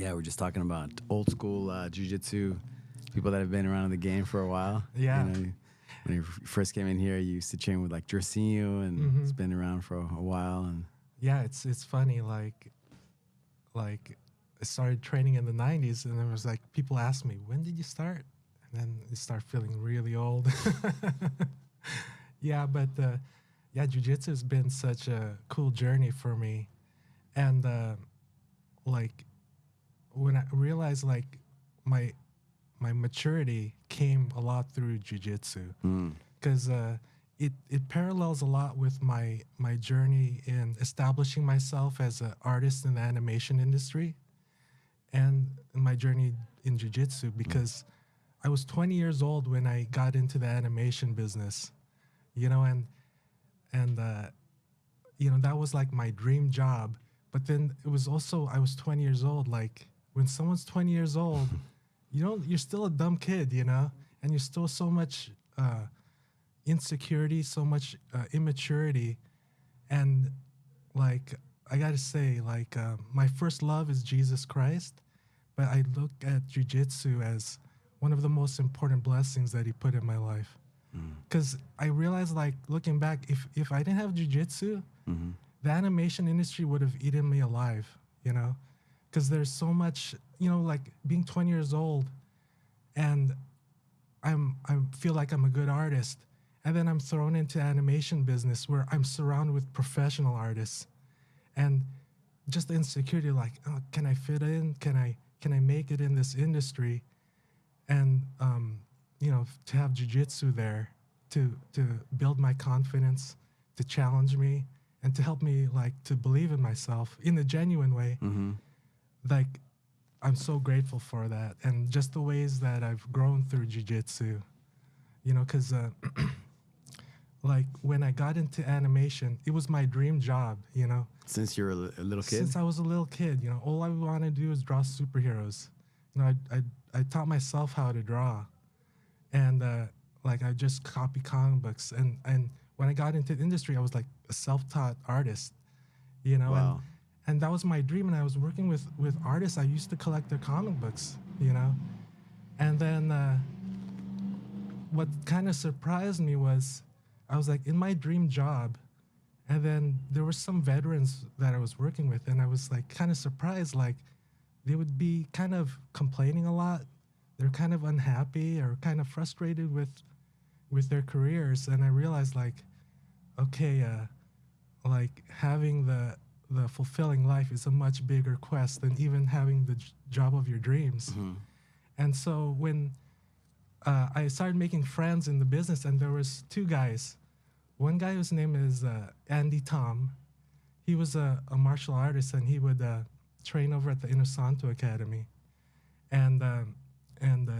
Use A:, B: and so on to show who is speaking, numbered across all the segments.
A: Yeah, we're just talking about old school jiu-jitsu, people that have been around in the game for a while.
B: Yeah.
A: You know, when you first came in here, you used to train with like Jorcinho, and it's been around for a while. And
B: Yeah, it's funny. Like I started training in the '90s, and it was like people ask me, "When did you start?" And then you start feeling really old. Yeah, but yeah, jujitsu has been such a cool journey for me, and like when I realized like my my maturity came a lot through jujitsu because it parallels a lot with my journey in establishing myself as an artist in the animation industry and my journey in jiu-jitsu because I was 20 years old when I got into the animation business, you know, and you know that was like my dream job. But then it was also I was 20 years old. Like when someone's 20 years old, you're still a dumb kid, you know, and you're still so much insecurity, so much immaturity, and like I gotta say, like my first love is Jesus Christ, but I look at jujitsu as one of the most important blessings that He put in my life. Because I realized, like looking back, if I didn't have jujitsu, the animation industry would have eaten me alive, you know, because there's so much, you know, like being 20 years old, and I feel like I'm a good artist, and then I'm thrown into animation business where I'm surrounded with professional artists, and just the insecurity, like, oh, can I fit in? Can I make it in this industry? And you know, to have jujitsu there to build my confidence, to challenge me, and to help me like to believe in myself in a genuine way. Like I'm so grateful for that, and just the ways that I've grown through jujitsu. You know, because like when I got into animation, it was my dream job. You know,
A: since you're a little kid,
B: since I was a little kid, you know, all I want to do is draw superheroes. You know, I taught myself how to draw, and like I just copy comic books. And when I got into the industry, I was like a self-taught artist. You know,
A: Wow.
B: and that was my dream. And I was working with artists. I used to collect their comic books. You know, and then what kind of surprised me was I was like in my dream job. And then there were some veterans that I was working with, and I was like kind of surprised, like they would be kind of complaining a lot. They're kind of unhappy or kind of frustrated with their careers. And I realized like, okay, like having the fulfilling life is a much bigger quest than even having the job of your dreams. And so when I started making friends in the business, and there was two guys. One guy whose name is Andy Tom. He was a martial artist, and he would train over at the Inner Santo Academy, and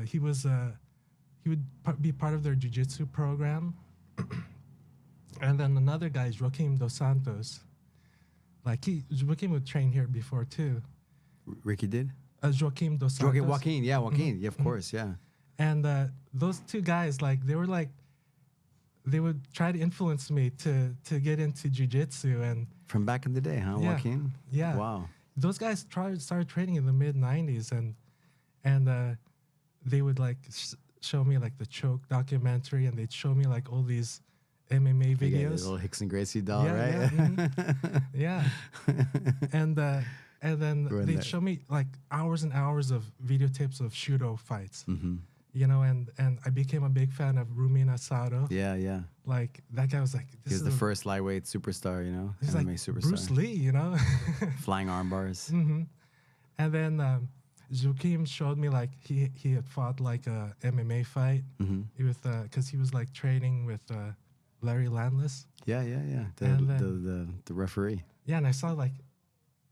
B: he would be part of their jiu-jitsu program. And then another guy is Joaquim dos Santos. Like Joaquim would train here before too.
A: Ricky did.
B: Joaquim dos Santos.
A: Joaquin, yeah, Joaquin, yeah, of course, yeah.
B: And those two guys, like they would try to influence me to get into jiu-jitsu. And
A: From back in the day, huh,
B: Yeah.
A: Joaquin?
B: Yeah.
A: Wow.
B: those guys started training in the mid 90s, and they would like show me like the Choke documentary, and they'd show me like all these MMA
A: You got the
B: videos.
A: little Hickson Gracie doll,
B: Yeah,
A: right?
B: yeah, yeah. And then
A: We're in
B: they'd
A: that.
B: show me like hours and hours of videotapes of Shudo fights.
A: Mm-hmm.
B: You know, and I became a big fan of Rumina Sato.
A: Yeah, yeah.
B: Like that guy was like,
A: He was the first lightweight superstar, you know,
B: he's
A: MMA
B: like
A: superstar.
B: Bruce Lee, you know.
A: Flying arm bars.
B: Hmm. And then Joaquim showed me like he had fought like a MMA fight with because he was like training with Larry Landless.
A: Yeah, yeah, yeah.
B: And then-
A: The referee.
B: Yeah, and I saw like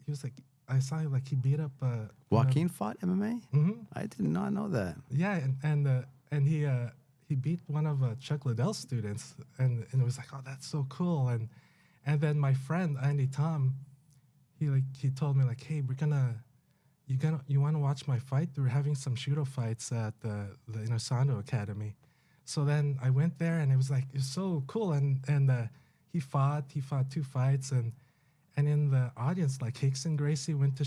B: he was like I saw like he beat up
A: Joaquin fought MMA?
B: Hmm.
A: I did not know that.
B: Yeah, and he beat one of Chuck Liddell's students, and it was like, oh, that's so cool. And then my friend Andy Tom, he told me like, hey, you want to watch my fight? We're having some Shudo fights at the Inosanto Academy. So then I went there, and it was so cool. And he fought 2 fights, and in the audience, like Hickson Gracie went to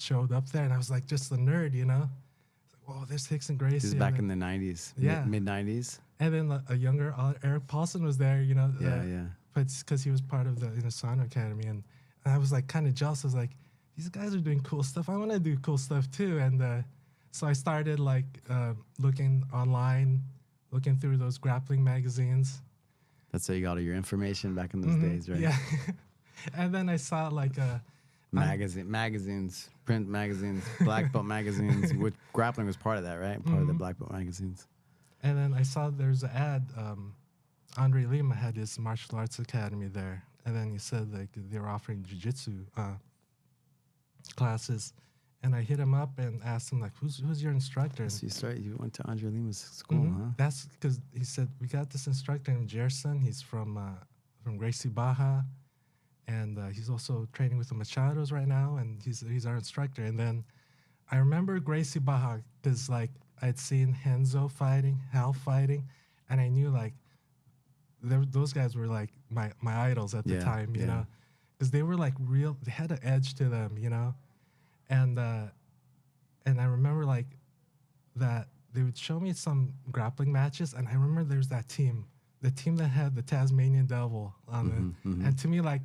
B: showed up there, and I was like just a nerd, you know. Whoa, there's Rickson Gracie.
A: This is back in the 90s.
B: Yeah.
A: Mid 90s.
B: And then a younger Eric Paulson was there, you know.
A: Yeah.
B: But because he was part of the Sauna Academy, and I was like kind of jealous. I was like, these guys are doing cool stuff. I want to do cool stuff too. And so I started like looking online, looking through those grappling magazines.
A: That's how you got all your information back in those days, right?
B: Yeah. And then I saw like
A: magazines, print magazines, black belt magazines, which grappling was part of that, right? Part of the black belt magazines.
B: And then I saw there's an ad. Andre Lima had his martial arts academy there, and then he said like they were offering jiu-jitsu classes, and I hit him up and asked him like, "Who's your instructor?"
A: So you went to Andre Lima's school, huh?
B: That's because he said we got this instructor named Gerson. He's from Gracie Baja, and he's also training with the Machados right now, and he's our instructor. And then I remember Gracie Baja because like I'd seen Henzo fighting, Hal fighting, and I knew like those guys were like my idols at the time, you know, because they were like real. They had an edge to them, you know, and I remember like that they would show me some grappling matches, and I remember there's that team, the team that had the Tasmanian Devil on it, and to me like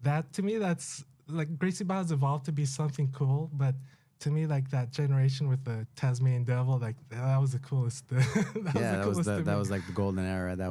B: that's like Gracie Baja's evolved to be something cool, but to me, like that generation with the Tasmanian Devil, like that was the coolest.
A: That was like the golden era. That